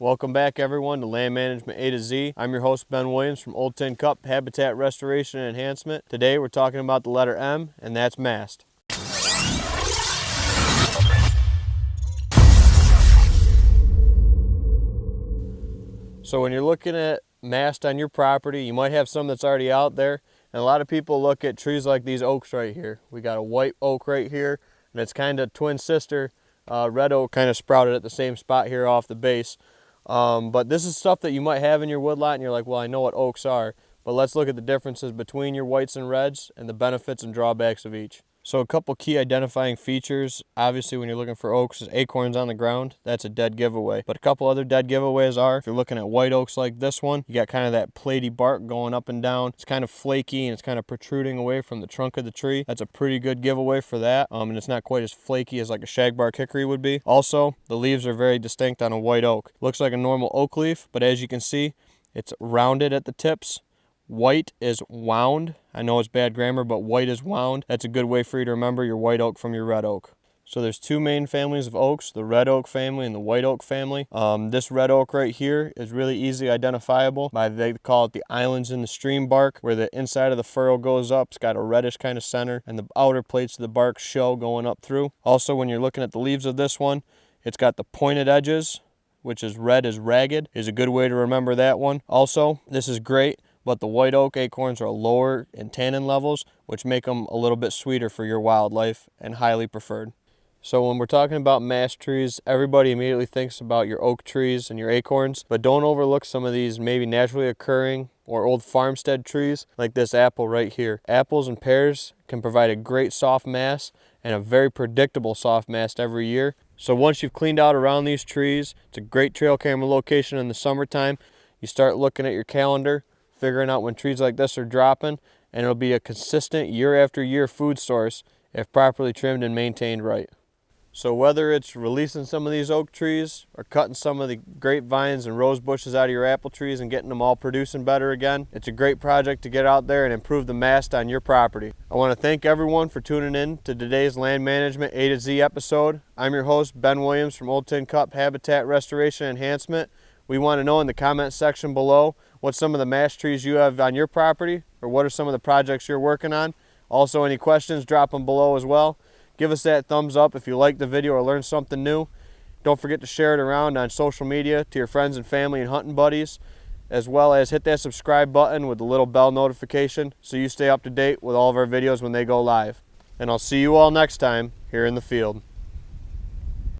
Welcome back everyone to Land Management A to Z. I'm your host Ben Williams from Old Tin Cup Habitat Restoration and Enhancement. Today we're talking about the letter M, and that's mast. So when you're looking at mast on your property, you might have some that's already out there, and a lot of people look at trees like these oaks right here. We got a white oak right here, and it's kind of twin sister. Red oak kind of sprouted at the same spot here off the base. But this is stuff that you might have in your woodlot and you're like, well, I know what oaks are, but let's look at the differences between your whites and reds and the benefits and drawbacks of each. So a couple key identifying features, obviously when you're looking for oaks, is acorns on the ground. That's a dead giveaway. But a couple other dead giveaways are, if you're looking at white oaks like this one, you got kind of that platy bark going up and down. It's kind of flaky and it's kind of protruding away from the trunk of the tree. That's a pretty good giveaway for that. And it's not quite as flaky as like a shagbark hickory would be. Also, the leaves are very distinct on a white oak. Looks like a normal oak leaf, but as you can see, it's rounded at the tips. White is wound. I know it's bad grammar, but white is wound. That's a good way for you to remember your white oak from your red oak. So there's two main families of oaks, the red oak family and the white oak family. This red oak right here is really easily identifiable by, they call it the islands in the stream bark, where the inside of the furrow goes up. It's got a reddish kind of center, and the outer plates of the bark show going up through. Also, when you're looking at the leaves of this one, it's got the pointed edges, which is red is ragged, is a good way to remember that one. Also, this is great, but the white oak acorns are lower in tannin levels, which make them a little bit sweeter for your wildlife and highly preferred. So when we're talking about mast trees, everybody immediately thinks about your oak trees and your acorns, but don't overlook some of these maybe naturally occurring or old farmstead trees like this apple right here. Apples and pears can provide a great soft mast and a very predictable soft mast every year. So once you've cleaned out around these trees, it's a great trail camera location in the summertime. You start looking at your calendar, figuring out when trees like this are dropping, and it'll be a consistent year after year food source if properly trimmed and maintained right. So whether it's releasing some of these oak trees or cutting some of the grapevines and rose bushes out of your apple trees and getting them all producing better again, it's a great project to get out there and improve the mast on your property. I want to thank everyone for tuning in to today's Land Management A to Z episode. I'm your host, Ben Williams from Old Tin Cup Habitat Restoration and Enhancement. We want to know in the comment section below what some of the mast trees you have on your property, or what are some of the projects you're working on. Also, any questions, drop them below as well. Give us that thumbs up if you liked the video or learned something new. Don't forget to share it around on social media to your friends and family and hunting buddies, as well as hit that subscribe button with the little bell notification so you stay up to date with all of our videos when they go live. And I'll see you all next time here in the field.